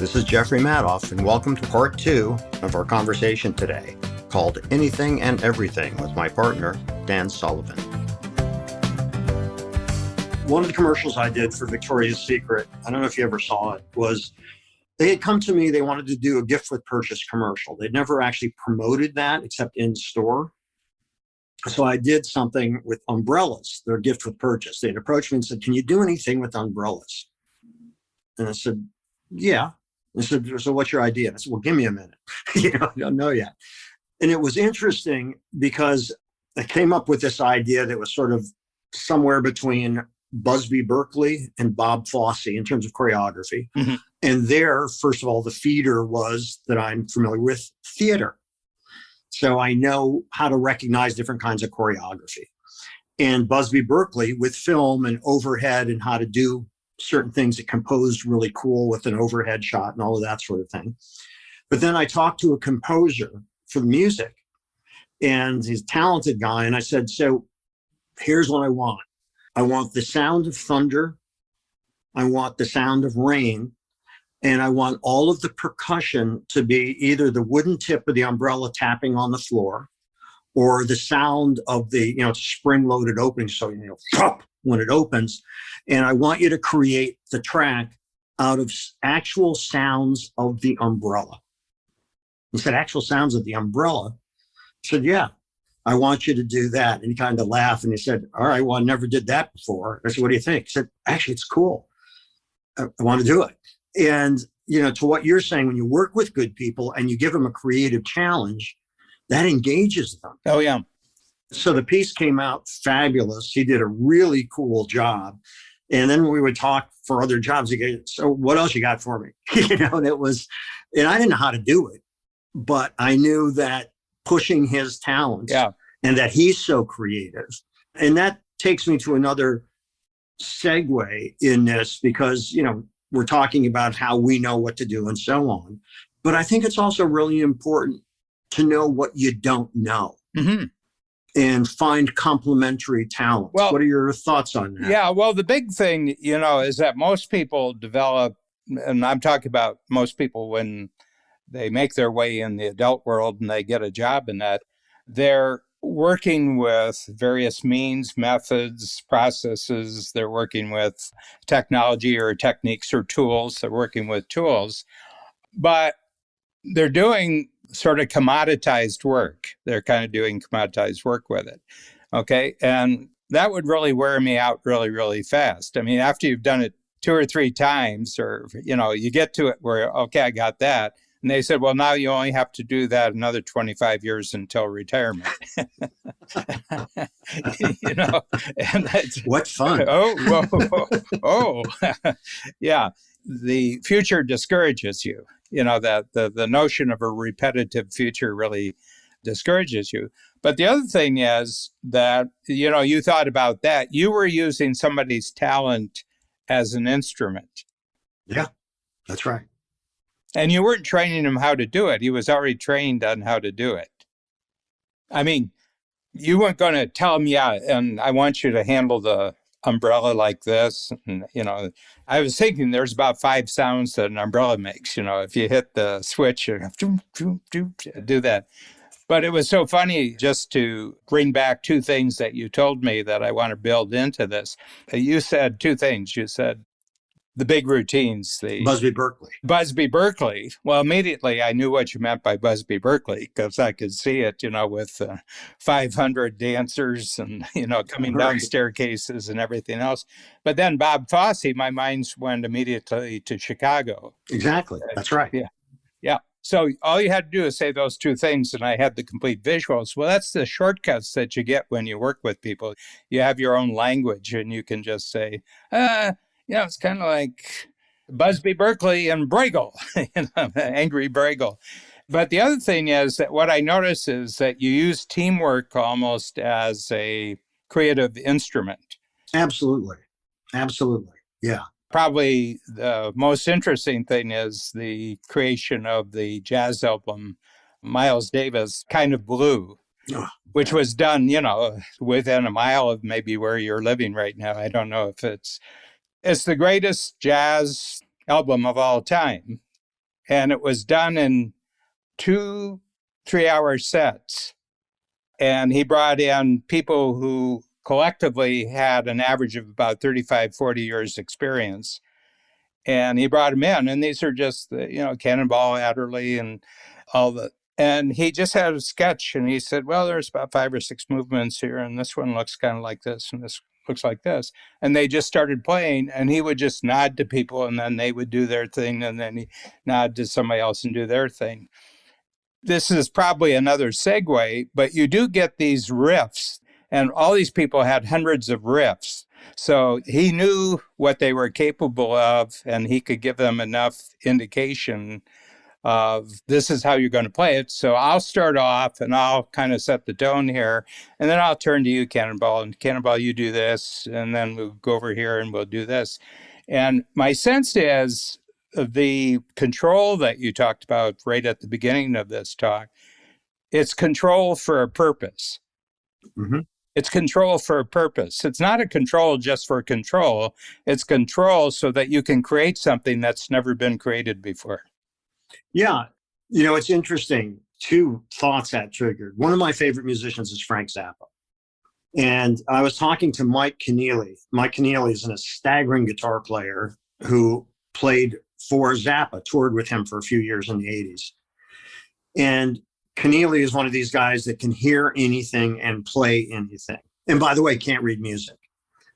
This is Jeffrey Madoff, and welcome to part 2 of our conversation today, called Anything and Everything, with my partner, Dan Sullivan. One of the commercials I did for Victoria's Secret, I don't know if you ever saw it, was they had come to me, they wanted to do a gift with purchase commercial. They'd never actually promoted that except in store. So I did something with umbrellas, their gift with purchase. They'd approached me and said, "Can you do anything with umbrellas?" And I said, "Yeah." They said, "So what's your idea?" And I said, "Well, give me a minute." I don't know yet. And it was interesting because I came up with this idea that was sort of somewhere between Busby Berkeley and Bob Fosse in terms of choreography. Mm-hmm. And there, first of all, the feeder was that I'm familiar with theater. So I know how to recognize different kinds of choreography. And Busby Berkeley with film and overhead and how to do certain things that composed really cool with an overhead shot and all of that sort of thing. But then I talked to a composer for the music, and he's a talented guy. And I said, "So here's what I want. I want the sound of thunder. I want the sound of rain. And I want all of the percussion to be either the wooden tip of the umbrella tapping on the floor or the sound of the, spring-loaded opening. So, when it opens. And I want you to create the track out of actual sounds of the umbrella." He said, "Actual sounds of the umbrella?" I said, "Yeah, I want you to do that." And he kind of laughed and he said, "All right, well, I never did that before." I said, "What do you think?" He said, "Actually, it's cool. I want to do it." And, to what you're saying, when you work with good people and you give them a creative challenge, that engages them. Oh, yeah. So the piece came out fabulous. He did a really cool job. And then we would talk for other jobs. He'd go, "So what else you got for me?" And I didn't know how to do it, but I knew that pushing his talents and that he's so creative. And that takes me to another segue in this because, we're talking about how we know what to do and so on. But I think it's also really important to know what you don't know. Mm-hmm. And find complementary talents. Well, what are your thoughts on that? Yeah, well, the big thing, is that most people develop, and I'm talking about most people when they make their way in the adult world and they get a job in that, they're working with various means, methods, processes. They're working with technology or techniques or tools. They're working with tools, but they're doing sort of commoditized work. They're kind of doing commoditized work with it. Okay. And that would really wear me out really, really fast. I mean, after you've done it 2 or 3 times or, you get to it where, okay, I got that. And they said, well, now you only have to do that another 25 years until retirement. And what fun. Yeah. The future discourages you. That the notion of a repetitive future really discourages you. But the other thing is that, you thought about that. You were using somebody's talent as an instrument. Yeah, that's right. And you weren't training him how to do it. He was already trained on how to do it. I mean, you weren't going to tell him, and I want you to handle the umbrella like this. And, I was thinking there's about 5 sounds that an umbrella makes. If you hit the switch, you do that. But it was so funny just to bring back 2 things that you told me that I want to build into this. You said 2 things. You said the big routines. Busby Berkeley. Busby Berkeley. Well, immediately I knew what you meant by Busby Berkeley because I could see it, with 500 dancers and, coming down staircases and everything else. But then Bob Fosse, my mind went immediately to Chicago. Exactly. That's right. Yeah. Yeah. So all you had to do is say those 2 things and I had the complete visuals. Well, that's the shortcuts that you get when you work with people. You have your own language and you can just say, it's kind of like Busby Berkeley and Bregel, angry Bregel. But the other thing is that what I notice is that you use teamwork almost as a creative instrument. Absolutely. Absolutely. Yeah. Probably the most interesting thing is the creation of the jazz album, Miles Davis, Kind of Blue, which was done, within a mile of maybe where you're living right now. I don't know if it's the greatest jazz album of all time. And it was done in 2 3-hour sets. And he brought in people who collectively had an average of about 35, 40 years experience. And he brought them in. And these are just, Cannonball Adderley and all the, and he just had a sketch and he said, well, there's about 5 or 6 movements here. And this one looks kind of like this. And this looks like this. And they just started playing and he would just nod to people and then they would do their thing. And then he nod to somebody else and do their thing. This is probably another segue, but you do get these riffs and all these people had hundreds of riffs. So he knew what they were capable of and he could give them enough indication of this is how you're going to play it. So I'll start off and I'll kind of set the tone here. And then I'll turn to you, Cannonball. And Cannonball, you do this. And then we'll go over here and we'll do this. And my sense is the control that you talked about right at the beginning of this talk, it's control for a purpose. Mm-hmm. It's control for a purpose. It's not a control just for control. It's control so that you can create something that's never been created before. Yeah. It's interesting. 2 thoughts that triggered. One of my favorite musicians is Frank Zappa. And I was talking to Mike Keneally. Mike Keneally is a staggering guitar player who played for Zappa, toured with him for a few years in the 80s. And Keneally is one of these guys that can hear anything and play anything. And by the way, can't read music.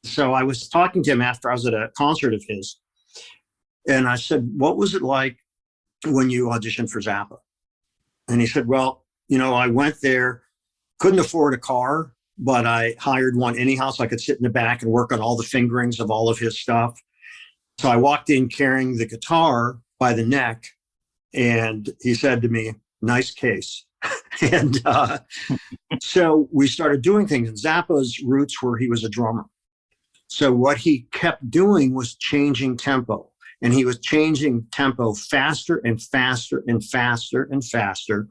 So I was talking to him after I was at a concert of his. And I said, what was it like when you auditioned for Zappa? And he said, well, I went there, couldn't afford a car, but I hired one anyhow so I could sit in the back and work on all the fingerings of all of his stuff. So I walked in carrying the guitar by the neck, and he said to me, nice case. And so we started doing things. And Zappa's roots were he was a drummer. So what he kept doing was changing tempo. And he was changing tempo faster and faster and faster and faster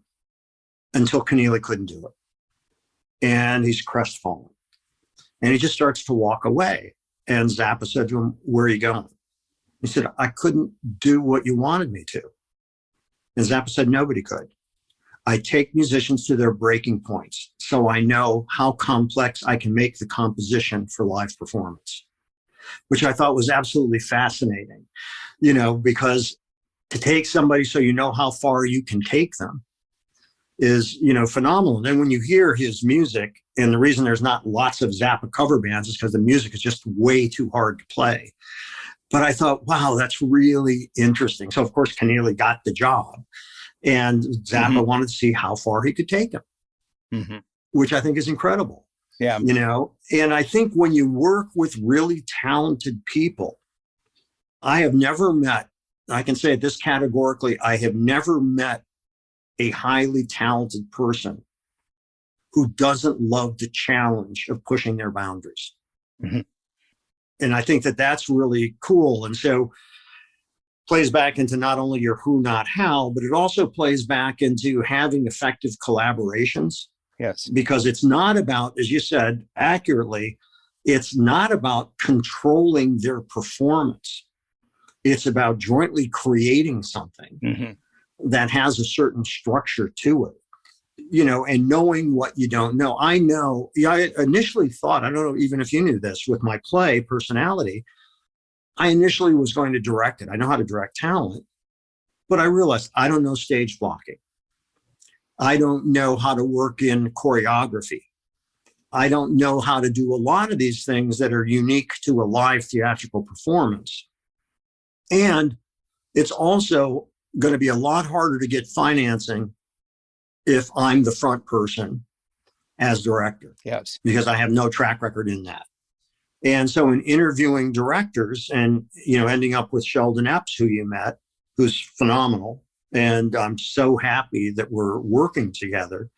until Keneally couldn't do it. And he's crestfallen. And he just starts to walk away. And Zappa said to him, where are you going? He said, I couldn't do what you wanted me to. And Zappa said, nobody could. I take musicians to their breaking points so I know how complex I can make the composition for live performance, which I thought was absolutely fascinating, because to take somebody so you know how far you can take them is, phenomenal. And then when you hear his music, and the reason there's not lots of Zappa cover bands is because the music is just way too hard to play. But I thought, wow, that's really interesting. So, of course, Keneally got the job. And Zappa wanted to see how far he could take him, which I think is incredible. Yeah. And I think when you work with really talented people, I have never met, I can say it this categorically, I have never met a highly talented person who doesn't love the challenge of pushing their boundaries. Mm-hmm. And I think that that's really cool. And so plays back into not only your who, not how, but it also plays back into having effective collaborations. Yes. Because it's not about, as you said accurately, it's not about controlling their performance. It's about jointly creating something that has a certain structure to it, and knowing what you don't know. I initially thought, I don't know even if you knew this, with my play Personality, I initially was going to direct it. I know how to direct talent, but I realized I don't know stage blocking. I don't know how to work in choreography. I don't know how to do a lot of these things that are unique to a live theatrical performance. And it's also going to be a lot harder to get financing if I'm the front person as director. Yes. Because I have no track record in that. And so in interviewing directors and, ending up with Sheldon Epps, who you met, who's phenomenal. And I'm so happy that we're working together.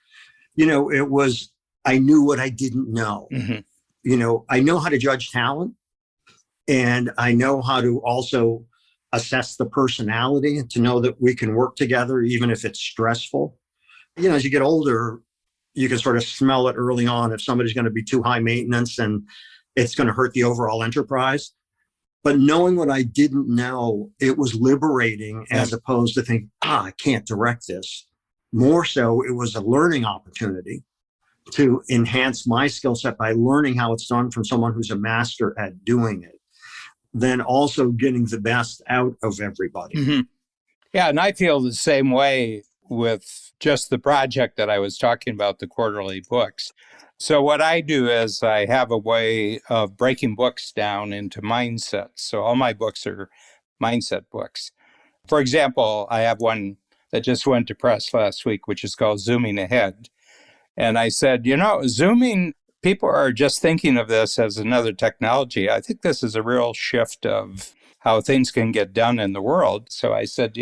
It was, I knew what I didn't know. I know how to judge talent, and I know how to also assess the personality to know that we can work together, even if it's stressful. As you get older, you can sort of smell it early on if somebody's going to be too high maintenance and it's going to hurt the overall enterprise. But knowing what I didn't know, it was liberating Yeah. as opposed to think, I can't direct this. More so, it was a learning opportunity to enhance my skill set by learning how it's done from someone who's a master at doing it, then also getting the best out of everybody. Mm-hmm. Yeah, and I feel the same way with just the project that I was talking about, the quarterly books. So what I do is I have a way of breaking books down into mindsets. So all my books are mindset books. For example, I have one that just went to press last week, which is called Zooming Ahead. And I said, zooming, people are just thinking of this as another technology. I think this is a real shift of how things can get done in the world. So I said,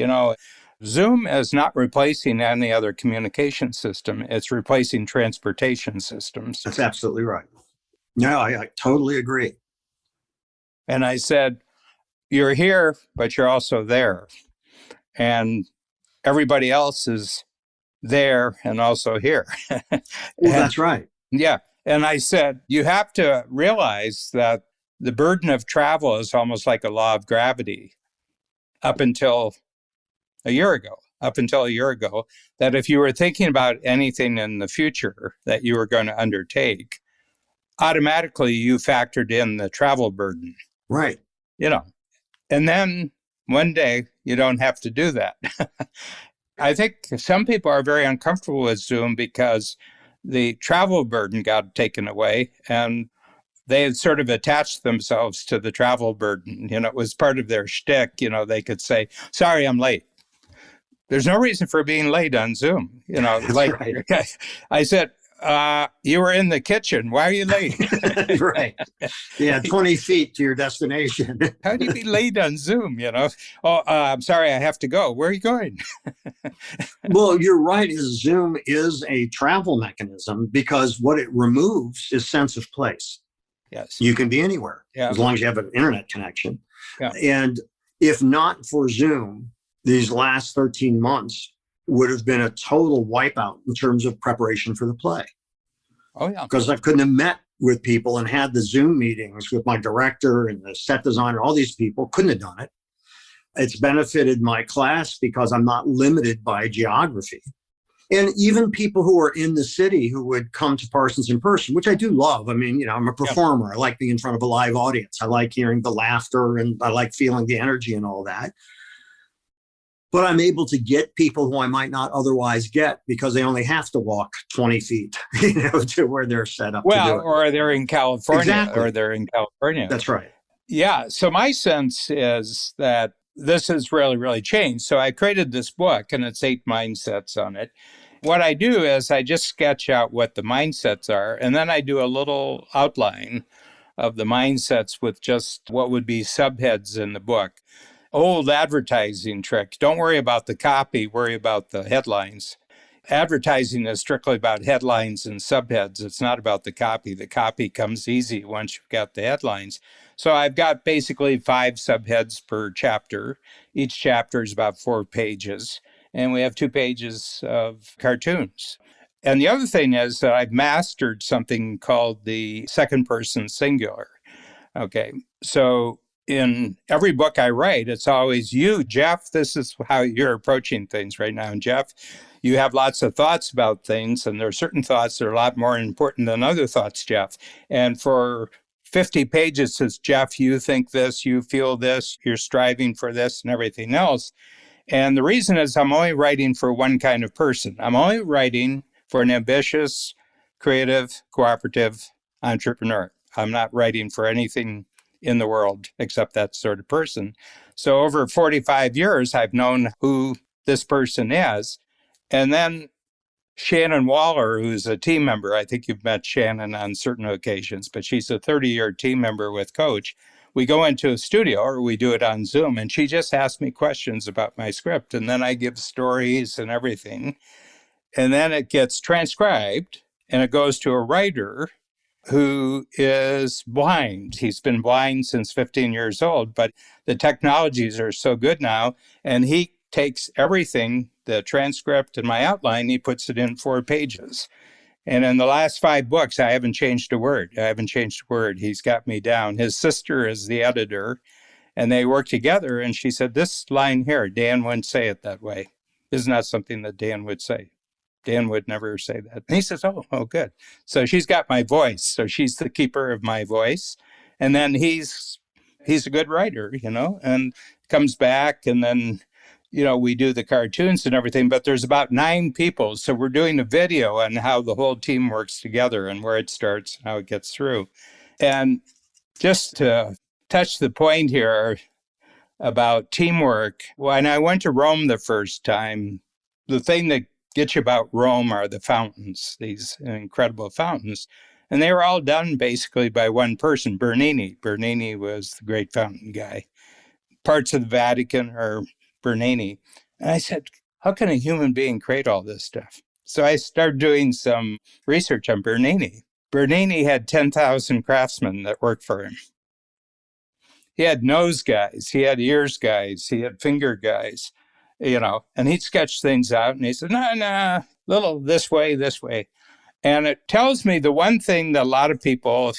Zoom is not replacing any other communication system. It's replacing transportation systems. That's absolutely right. No, I totally agree. And I said, you're here, but you're also there. And everybody else is there and also here. Well, that's right. Yeah. And I said, you have to realize that the burden of travel is almost like a law of gravity up until a year ago, that if you were thinking about anything in the future that you were going to undertake, automatically you factored in the travel burden. Right. And then one day you don't have to do that. I think some people are very uncomfortable with Zoom because the travel burden got taken away and they had sort of attached themselves to the travel burden. It was part of their shtick. They could say, sorry, I'm late. There's no reason for being late on Zoom. Right. I said, you were in the kitchen. Why are you late? Right. Yeah, 20 feet to your destination. How do you be late on Zoom? I'm sorry, I have to go. Where are you going? Well, you're right. Zoom is a travel mechanism because what it removes is sense of place. Yes. You can be anywhere as long as you have an internet connection. Yeah. And if not for Zoom, these last 13 months would have been a total wipeout in terms of preparation for the play. Oh, yeah. Because I couldn't have met with people and had the Zoom meetings with my director and the set designer, all these people, couldn't have done it. It's benefited my class because I'm not limited by geography. And even people who are in the city who would come to Parsons in person, which I do love. I mean, I'm a performer. I like being in front of a live audience. I like hearing the laughter and I like feeling the energy and all that. But I'm able to get people who I might not otherwise get because they only have to walk 20 feet, to where they're set up to do it. Or they're in California. Exactly. Or they're in California. That's right. Yeah. So my sense is that this has really, really changed. So I created this book and it's 8 mindsets on it. What I do is I just sketch out what the mindsets are, and then I do a little outline of the mindsets with just what would be subheads in the book. Old advertising trick. Don't worry about the copy, worry about the headlines. Advertising is strictly about headlines and subheads. It's not about the copy. The copy comes easy once you've got the headlines. So I've got basically 5 subheads per chapter. Each chapter is about 4 pages, and we have 2 pages of cartoons. And the other thing is that I've mastered something called the second person singular. Okay, so in every book I write, it's always you, Jeff. This is how you're approaching things right now. And Jeff, you have lots of thoughts about things, and there are certain thoughts that are a lot more important than other thoughts, Jeff. And for 50 pages, says, Jeff, you think this, you feel this, you're striving for this and everything else. And the reason is I'm only writing for one kind of person. I'm only writing for an ambitious, creative, cooperative entrepreneur. I'm not writing for anything in the world except that sort of person. So over 45 years, I've known who this person is. And then Shannon Waller, who's a team member, I think you've met Shannon on certain occasions, but she's a 30-year team member with Coach. We go into a studio or we do it on Zoom, and she just asks me questions about my script. And then I give stories and everything. And then it gets transcribed and it goes to a writer who is blind. He's been blind since 15 years old, but the technologies are so good now. And he takes everything, the transcript and my outline, he puts it in 4 pages. And in the last 5 books, I haven't changed a word. He's got me down. His sister is the editor. And they worked together. And she said, this line here, Dan wouldn't say it that way. Isn't that something that Dan would say? Dan would never say that. And he says, oh, good. So she's got my voice. So she's the keeper of my voice. And then he's a good writer, and comes back. And then, we do the cartoons and everything, but there's about 9 people. So we're doing a video on how the whole team works together and where it starts, and how it gets through. And just to touch the point here about teamwork, when I went to Rome the first time, the thing that gets you about Rome are the fountains, these incredible fountains. And they were all done basically by one person, Bernini. Bernini was the great fountain guy. Parts of the Vatican are Bernini. And I said, how can a human being create all this stuff? So I started doing some research on Bernini. Bernini had 10,000 craftsmen that worked for him. He had nose guys, he had ears guys, he had finger guys, and he'd sketch things out. And he said, no, little this way. And it tells me the one thing that a lot of people,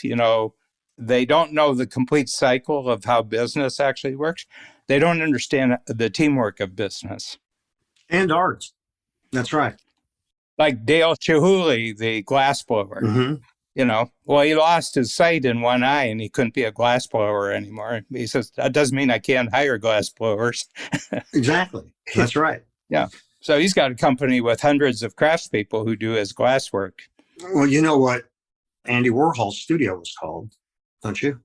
they don't know the complete cycle of how business actually works. They don't understand the teamwork of business. And art. That's right. Like Dale Chihuly, the glassblower. Mm-hmm. He lost his sight in one eye and he couldn't be a glassblower anymore. He says, that doesn't mean I can't hire glassblowers. Exactly. That's right. Yeah. So he's got a company with hundreds of craftspeople who do his glasswork. Well, you know what Andy Warhol's studio was called, don't you?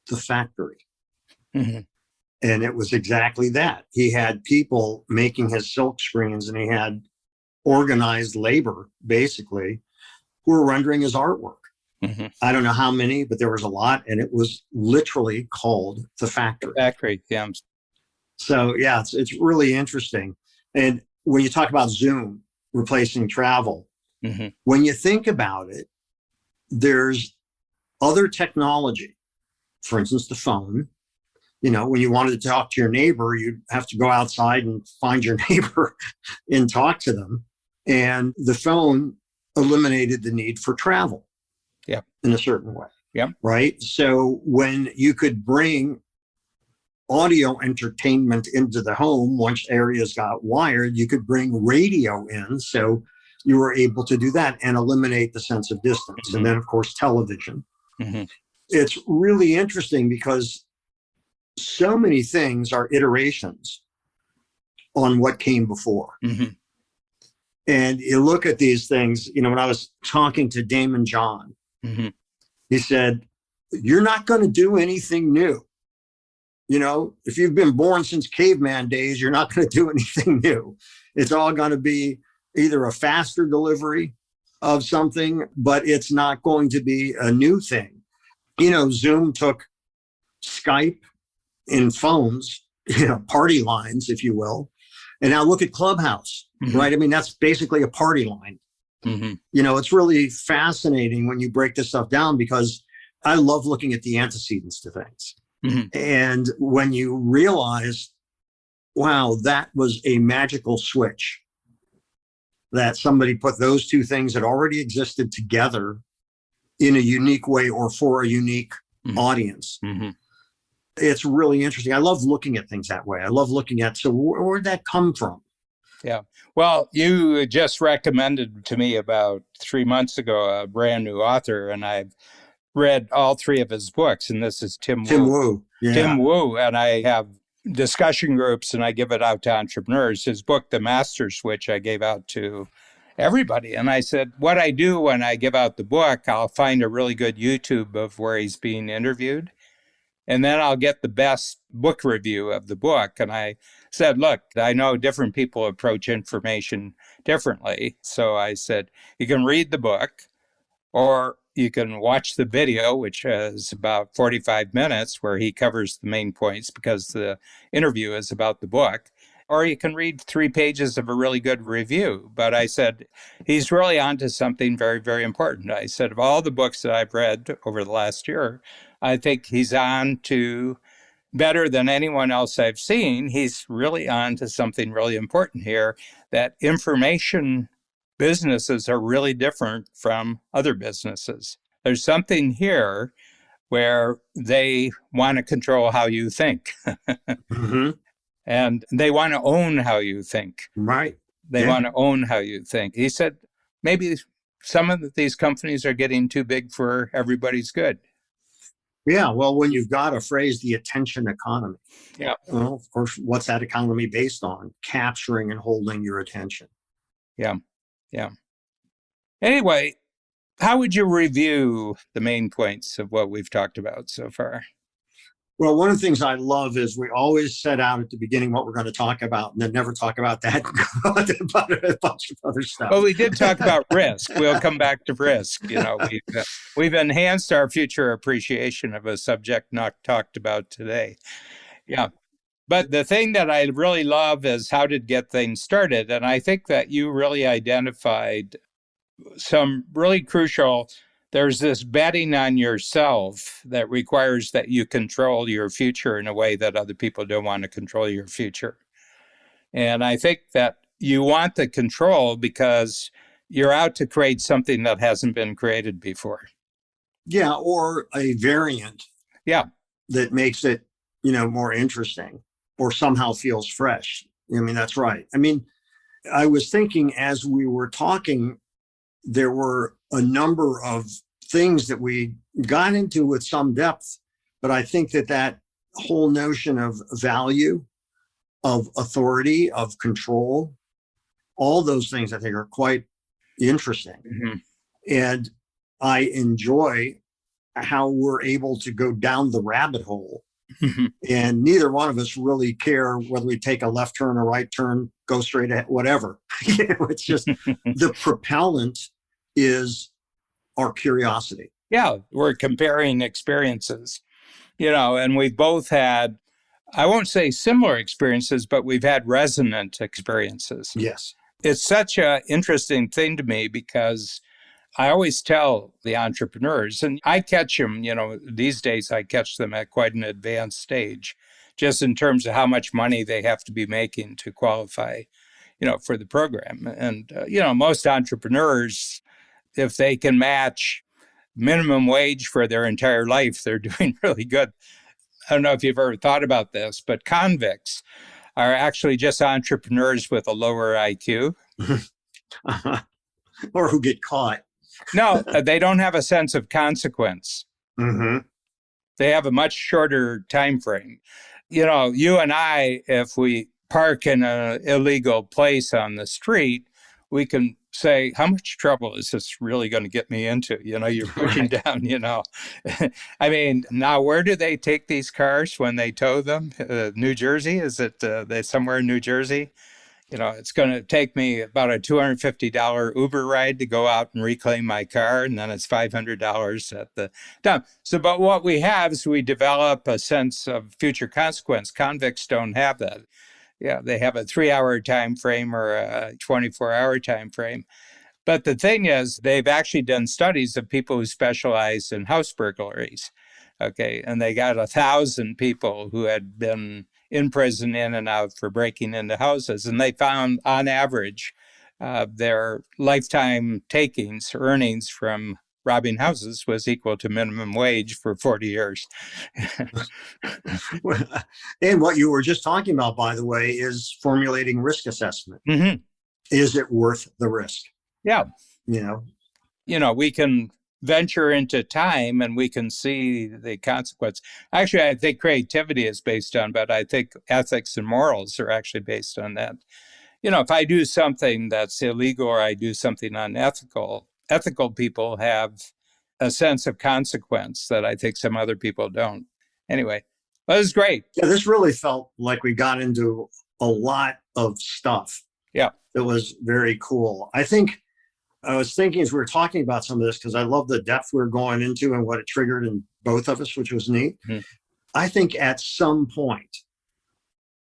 The Factory. Mm-hmm. And it was exactly that. He had people making his silk screens, and he had organized labor, basically, who were rendering his artwork. Mm-hmm. I don't know how many, but there was a lot, and it was literally called The Factory. The Factory, yeah. So, yeah, it's really interesting. And when you talk about Zoom replacing travel, mm-hmm. when you think about it, there's other technology. For instance, the phone. When you wanted to talk to your neighbor, you'd have to go outside and find your neighbor and talk to them. And the phone eliminated the need for travel. Yeah. In a certain way. Yeah. Right. So when you could bring audio entertainment into the home, once areas got wired, you could bring radio in. So you were able to do that and eliminate the sense of distance. Mm-hmm. And then, of course, television. Mm-hmm. It's really interesting because so many things are iterations on what came before. Mm-hmm. And you look at these things, when I was talking to Damon John, mm-hmm. he said, you're not going to do anything new. If you've been born since caveman days, you're not going to do anything new. It's all going to be either a faster delivery of something, but it's not going to be a new thing. Zoom took Skype in phones, party lines, if you will. And now look at Clubhouse, mm-hmm. right? I mean, that's basically a party line. Mm-hmm. It's really fascinating when you break this stuff down, because I love looking at the antecedents to things. Mm-hmm. And when you realize, wow, that was a magical switch, that somebody put those two things that already existed together in a unique way or for a unique mm-hmm. audience. Mm-hmm. It's really interesting. I love looking at things that way. I love looking at, so where'd that come from? Yeah. Well, you just recommended to me about 3 months ago a brand new author, and I've read all 3 of his books, and this is Tim Wu. Yeah. Tim Wu, and I have discussion groups, and I give it out to entrepreneurs. His book, The Master Switch, I gave out to everybody. And I said, what I do when I give out the book, I'll find a really good YouTube of where he's being interviewed. And then I'll get the best book review of the book. And I said, look, I know different people approach information differently. So I said, you can read the book, or you can watch the video, which is about 45 minutes, where he covers the main points because the interview is about the book. Or you can read 3 pages of a really good review. But I said, he's really onto something very, very important. I said, of all the books that I've read over the last year, I think he's on to, better than anyone else I've seen, he's really on to something really important here, that information businesses are really different from other businesses. There's something here where they want to control how you think. Hmm. And they want to own how you think. Right. They Yeah. want to own how you think. He said, maybe some of these companies are getting too big for everybody's good. Yeah. Well, when you've got a phrase, the attention economy, Yeah. well, of course, what's that economy based on? Capturing and holding your attention. Yeah. Yeah. Anyway, how would you review the main points of what we've talked about so far? Well, one of the things I love is we always set out at the beginning what we're going to talk about and then never talk about that, but a bunch of other stuff. Well, we did talk about risk. We'll come back to risk. We've enhanced our future appreciation of a subject not talked about today. Yeah. But the thing that I really love is how to get things started. And I think that you really identified some really crucial. There's this betting on yourself that requires that you control your future in a way that other people don't want to control your future. And I think that you want the control because you're out to create something that hasn't been created before. Yeah, or a variant. Yeah. That makes it, more interesting or somehow feels fresh. I mean, that's right. I mean, I was thinking as we were talking, there were a number of things that we got into with some depth, but I think that whole notion of value, of authority, of control, all those things I think are quite interesting. Mm-hmm. And I enjoy how we're able to go down the rabbit hole. Mm-hmm. And neither one of us really care whether we take a left turn or right turn, go straight ahead, whatever. It's just the propellant is our curiosity. Yeah, we're comparing experiences, and we've both had, I won't say similar experiences, but we've had resonant experiences. Yes. It's such an interesting thing to me because I always tell the entrepreneurs, and I catch them, these days I catch them at quite an advanced stage, just in terms of how much money they have to be making to qualify, for the program. And, most entrepreneurs, if they can match minimum wage for their entire life, they're doing really good. I don't know if you've ever thought about this, but convicts are actually just entrepreneurs with a lower IQ. Or who get caught. No, they don't have a sense of consequence. Mm-hmm. They have a much shorter time frame. You and I, if we park in an illegal place on the street, we can say, how much trouble is this really going to get me into? You're pushing down, I mean, now where do they take these cars when they tow them? New Jersey? Is it they somewhere in New Jersey? It's going to take me about a $250 Uber ride to go out and reclaim my car, and then it's $500 at the time. So, but what we have is we develop a sense of future consequence. Convicts don't have that. Yeah, they have a 3-hour time frame or a 24-hour time frame. But the thing is, they've actually done studies of people who specialize in house burglaries. Okay, and they got 1,000 people who had been in prison, in and out for breaking into houses. And they found, on average, their lifetime earnings from robbing houses was equal to minimum wage for 40 years. And what you were just talking about, by the way, is formulating risk assessment. Mm-hmm. Is it worth the risk? Yeah. We can venture into time and we can see the consequence. Actually, I think creativity is based on, but I think ethics and morals are actually based on that. If I do something that's illegal or I do something unethical, ethical people have a sense of consequence that I think some other people don't. Anyway, that was great. Yeah, this really felt like we got into a lot of stuff. Yeah. It was very cool. I was thinking as we were talking about some of this, because I love the depth we were going into and what it triggered in both of us, which was neat. Mm-hmm. I think at some point,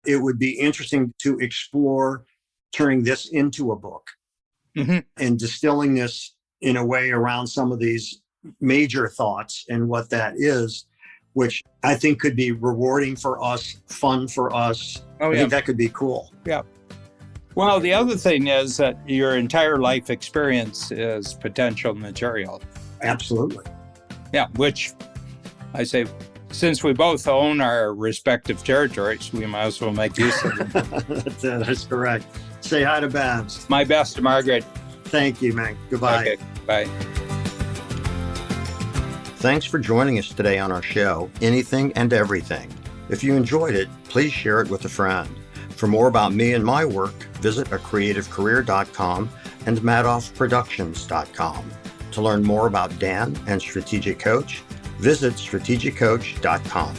it would be interesting to explore turning this into a book. Mm-hmm. And distilling this in a way around some of these major thoughts and what that is, which I think could be rewarding for us, fun for us. Oh, yeah. I think that could be cool. Yeah. Well, the other thing is that your entire life experience is potential material. Absolutely. Yeah, which I say, since we both own our respective territories, we might as well make use of them. That's correct. Say hi to Babs. My best to Margaret. Thank you, man. Goodbye. Okay, bye. Thanks for joining us today on our show, Anything and Everything. If you enjoyed it, please share it with a friend. For more about me and my work, visit acreativecareer.com and madoffproductions.com. To learn more about Dan and Strategic Coach, visit strategiccoach.com.